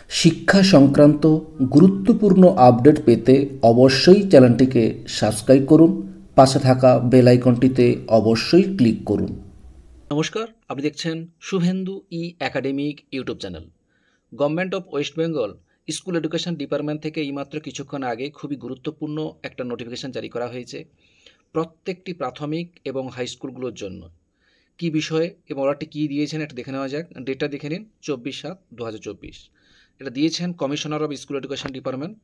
শিক্ষা সংক্রান্ত গুরুত্বপূর্ণ আপডেট পেতে অবশ্যই চ্যানেলটিকে সাবস্ক্রাইব করুন, পাশে থাকা বেল আইকনটিতে অবশ্যই ক্লিক করুন। নমস্কার, আপনি দেখছেন Suvendu academic YouTube channel. Government of West Bengal school education department থেকে এইমাত্র কিছুক্ষণ আগে খুবই গুরুত্বপূর্ণ একটা নোটিফিকেশান জারি করা হয়েছে প্রত্যেকটি প্রাথমিক এবং হাই স্কুলগুলোর জন্য। কী বিষয়ে এবং ওরা কী দিয়েছেন এটা দেখে নেওয়া যাক। ডেটটা দেখে নিন 24/7/2024। এটা দিয়েছেন commissioner of school education department,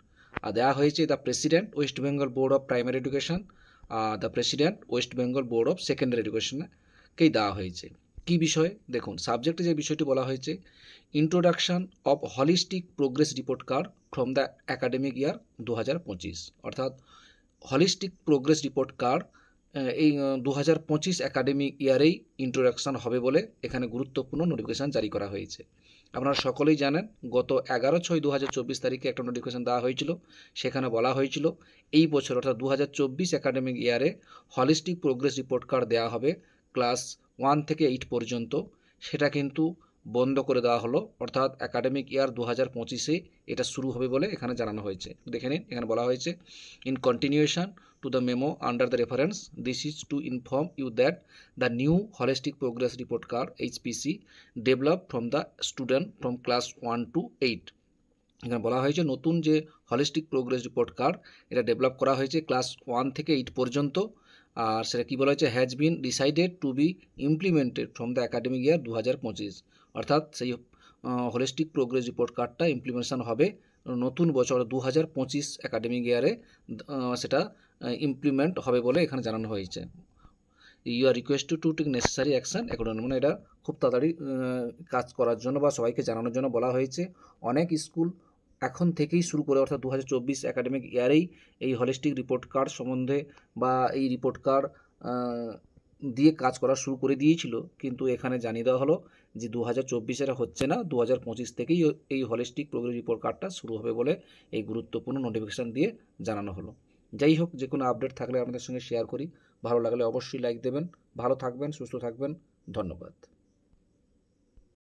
আর দেওয়া হয়েছে the president West Bengal board of primary education, the president West Bengal board of secondary এডুকেশনকেই দেওয়া হয়েছে। কী বিষয়ে দেখুন, সাবজেক্টে যে বিষয়টি বলা হয়েছে, introduction of holistic progress report card from the academic year 2025, অর্থাৎ হলিস্টিক প্রোগ্রেস রিপোর্ট কার্ড এই 2025 অ্যাকাডেমিক ইয়ারেই ইন্ট্রোডাকশান হবে বলে এখানে গুরুত্বপূর্ণ নোটিফিকেশান জারি করা হয়েছে। আপনারা সকলেই জানেন গত 11/6/2024 তারিখে একটা নোটিফিকেশান দেওয়া হয়েছিল। সেখানে বলা হয়েছিল এই বছর অর্থাৎ 2024 অ্যাকাডেমিক ইয়ারে হলিস্টিক প্রোগ্রেস রিপোর্ট কার্ড দেওয়া হবে ক্লাস 1 থেকে 8 পর্যন্ত। সেটা কিন্তু বন্ধ করে দেওয়া হলো, অর্থাৎ অ্যাকাডেমিক ইয়ার 2025-এ এটা শুরু হবে বলে এখানে জানানো হয়েছে। দেখে নিন, এখানে বলা হয়েছে in continuation to the memo under the reference, this is to inform you that the new holistic progress report card HPC developed from the student from class 1 to 8। এখানে বলা হয়েছে নতুন যে হলিস্টিক প্রোগ্রেস রিপোর্ট কার্ড এটা develop করা হয়েছে class 1 থেকে 8 পর্যন্ত। আর সেটা কী বলা হয়েছে, has been decided to be implemented from the academic ইয়ার 2025, অর্থাৎ সেই হলিস্টিক প্রোগ্রেস রিপোর্ট কার্ডটা ইমপ্লিমেন্টেশন হবে নতুন বছর 2025 একাডেমিক ইয়ারে, সেটা ইমপ্লিমেন্ট হবে বলে এখানে জানানো হয়েছে। You are requested to take necessary action accordingly, মানে এটা খুব তাড়াতাড়ি কাজ করার জন্য বা সবাইকে জানানোর জন্য বলা হয়েছে। অনেক স্কুল এখন থেকেই শুরু করে, অর্থাৎ 2024 একাডেমিক ইয়ারেই এই হলিস্টিক রিপোর্ট কার্ড সম্বন্ধে বা এই রিপোর্ট কার্ড দিয়ে কাজ করা শুরু করে দিয়েছিল, কিন্তু এখানে জানিয়ে দেওয়া হলো যে 2024 হচ্ছে না, 2025 থেকেই এই হলিস্টিক প্রোগ্রেস রিপোর্ট কার্ডটা শুরু হবে বলে এই গুরুত্বপূর্ণ নোটিফিকেশান দিয়ে জানানো হলো। যাই হোক, যে কোনো আপডেট থাকলে আপনাদের সঙ্গে শেয়ার করি। ভালো লাগলে অবশ্যই লাইক দেবেন। ভালো থাকবেন, সুস্থ থাকবেন। ধন্যবাদ।